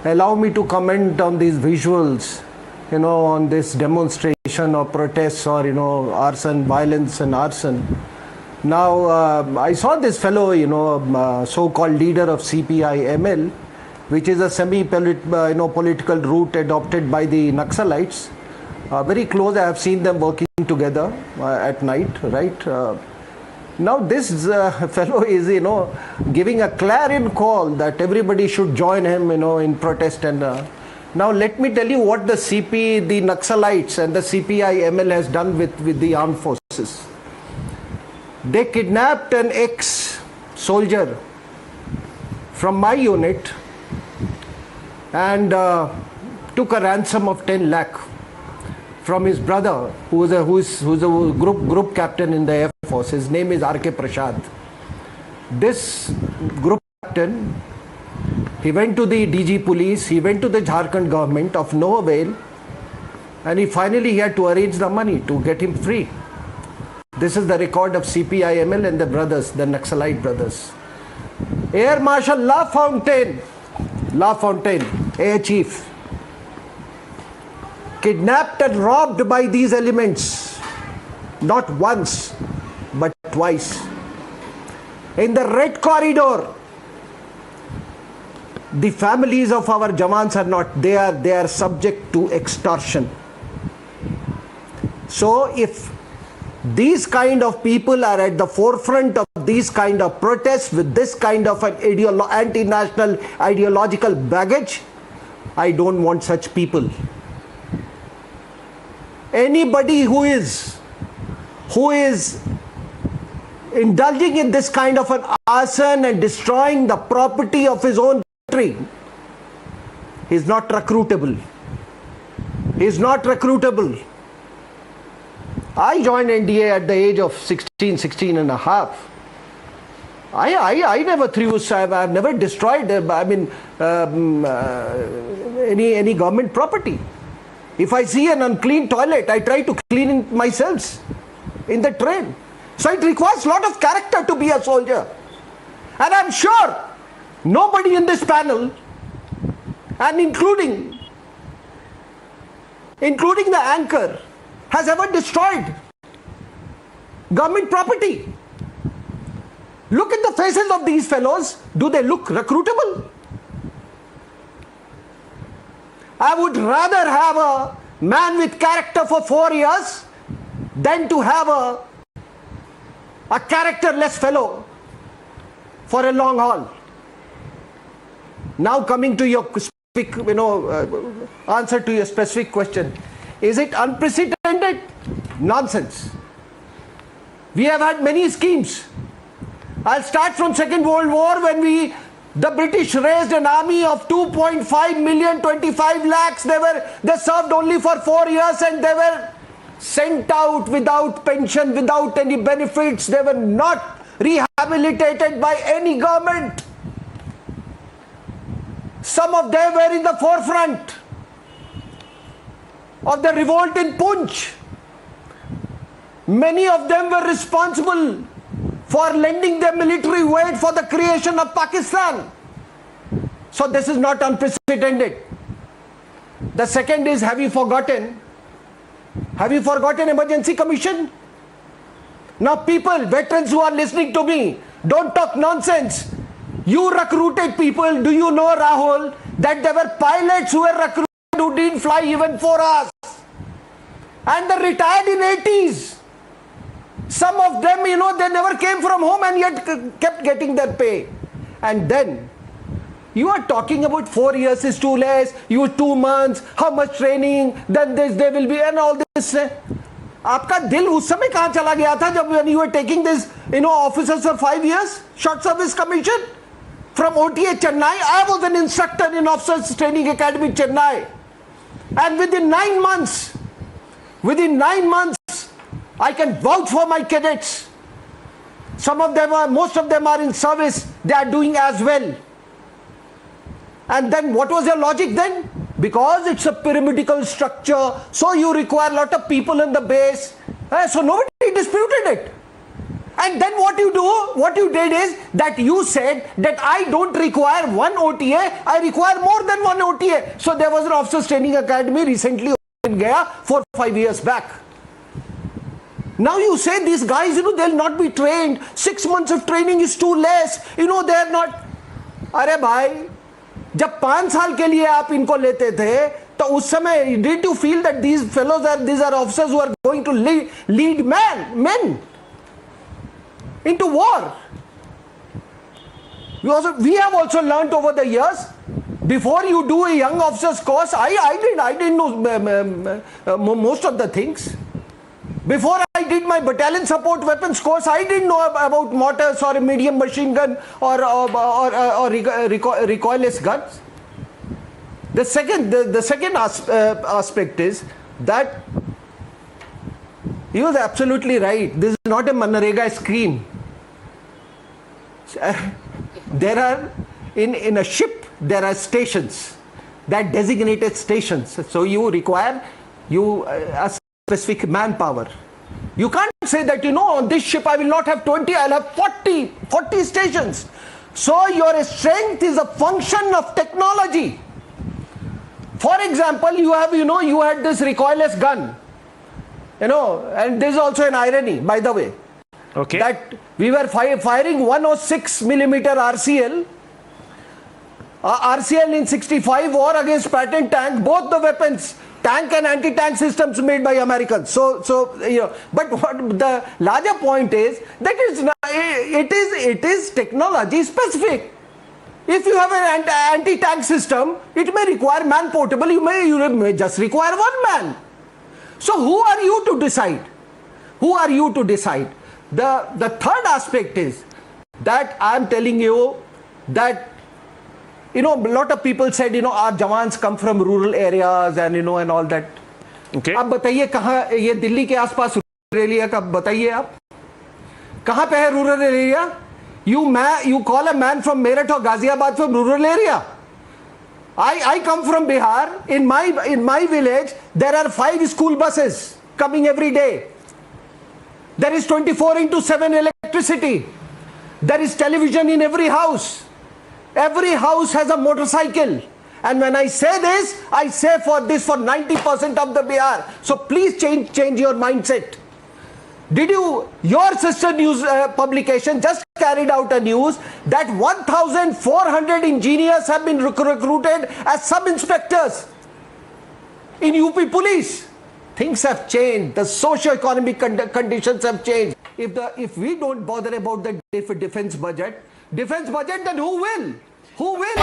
allow me to comment on these visuals, on this demonstration or protests or, arson, violence and arson. Now, I saw this fellow, so-called leader of CPI-ML, which is a political route adopted by the Naxalites. Very close, I have seen them working together at night, right? Now this fellow is, giving a clarion call that everybody should join him, in protest. And now let me tell you what the Naxalites and the CPI-ML has done with the armed forces. They kidnapped an ex-soldier from my unit and took a ransom of 10 lakh from his brother, who's a group captain in the Air Force. His name is R.K. Prashad. This group captain, he went to the DG police, he went to the Jharkhand government, of no avail, and he finally had to arrange the money to get him free. This is the record of CPI-ML and the brothers, the Naxalite brothers. Air Marshal LaFontaine, Air Chief, kidnapped and robbed by these elements, not once, but twice. In the Red Corridor, the families of our Jawans are not, they are subject to extortion. So if these kind of people are at the forefront of these kind of protests with this kind of an anti-national ideological baggage, I don't want such people. Anybody who is indulging in this kind of an arson and destroying the property of his own country is not recruitable. He is not recruitable. I joined NDA at the age of 16 and a half. I never threw, I've never destroyed, any government property. If I see an unclean toilet, I try to clean it myself in the train. So it requires a lot of character to be a soldier. And I'm sure nobody in this panel, and including the anchor, has ever destroyed government property. Look at the faces of these fellows. Do they look recruitable? I would rather have a man with character for 4 years than to have a characterless fellow for a long haul. Now coming to your answer to your specific question. Is it unprecedented? Nonsense. We have had many schemes. I'll start from Second World War, when the British raised an army of 2.5 million, 25 lakhs. They served only for 4 years and they were sent out without pension, without any benefits. They were not rehabilitated by any government. Some of them were in the forefront of the revolt in Punch. Many of them were responsible for lending their military weight for the creation of Pakistan. So this is not unprecedented. The second is, have you forgotten Emergency Commission? Now people, veterans who are listening to me, don't talk nonsense. You recruited people. Do you know, Rahul, that there were pilots who were recruited who didn't fly even 4 hours? And they retired in 80s. Some of them, they never came from home and yet kept getting their pay. And then you are talking about 4 years is too less, 2 months, how much training, then there will be, and all this. आपका दिल उस समय कहाँ चला गया था जब when you were taking this, officers for 5 years, short service commission from OTA Chennai? I was an instructor in Officers Training Academy Chennai, and within 9 months, I can vouch for my cadets. Most of them are in service. They are doing as well. And then what was your logic then? Because it's a pyramidical structure, so you require a lot of people in the base. So nobody disputed it. And then what you did is that you said that I don't require one OTA, I require more than one OTA. So there was an officers training academy recently in Gaya 4 or 5 years back. Now you say these guys, they'll not be trained. 6 months of training is too less. They're not. अरे भाई, जब 5 साल के लिए आप इनको लेते थे, तो उस समय did you feel that these are officers who are going to lead men into war? We have also learnt over the years. Before you do a young officers course, I didn't know most of the things. Before I did my battalion support weapons course, I didn't know about mortars or a medium machine gun or recoilless guns. The second aspect is that he was absolutely right. This is not a Manrega scheme. There are in a ship there are stations, that designated stations. So you require a specific manpower. You can't say that on this ship I will not have 20, I'll have 40 stations. So your strength is a function of technology. For example, you had this recoilless gun, and this is also an irony, by the way. Okay. That we were firing 106 millimeter RCL in 65 war against patent tank, both the weapons, tank and anti-tank systems made by Americans. But what the larger point is that it is technology specific. If you have an anti-tank system, it may require man portable, you may just require one man. So who are you to decide? The third aspect is that I am telling you that a lot of people said our Jawans come from rural areas and and all that. Okay. अब बताइए कहाँ ये दिल्ली के आसपास rural area का बताइए आप कहाँ पे है rural area? You call a man from Meerut or Ghaziabad from rural area. I come from Bihar. In my village there are 5 school buses coming every day. There is 24/7 electricity. There is television in every house. Every house has a motorcycle. And when I say this, I say for 90% of the Bihar. So please change your mindset. Your sister news publication just carried out a news that 1,400 engineers have been recruited as sub-inspectors in UP police. Things have changed. The socio-economic conditions have changed. If we don't bother about the defense budget, then who will? Who will?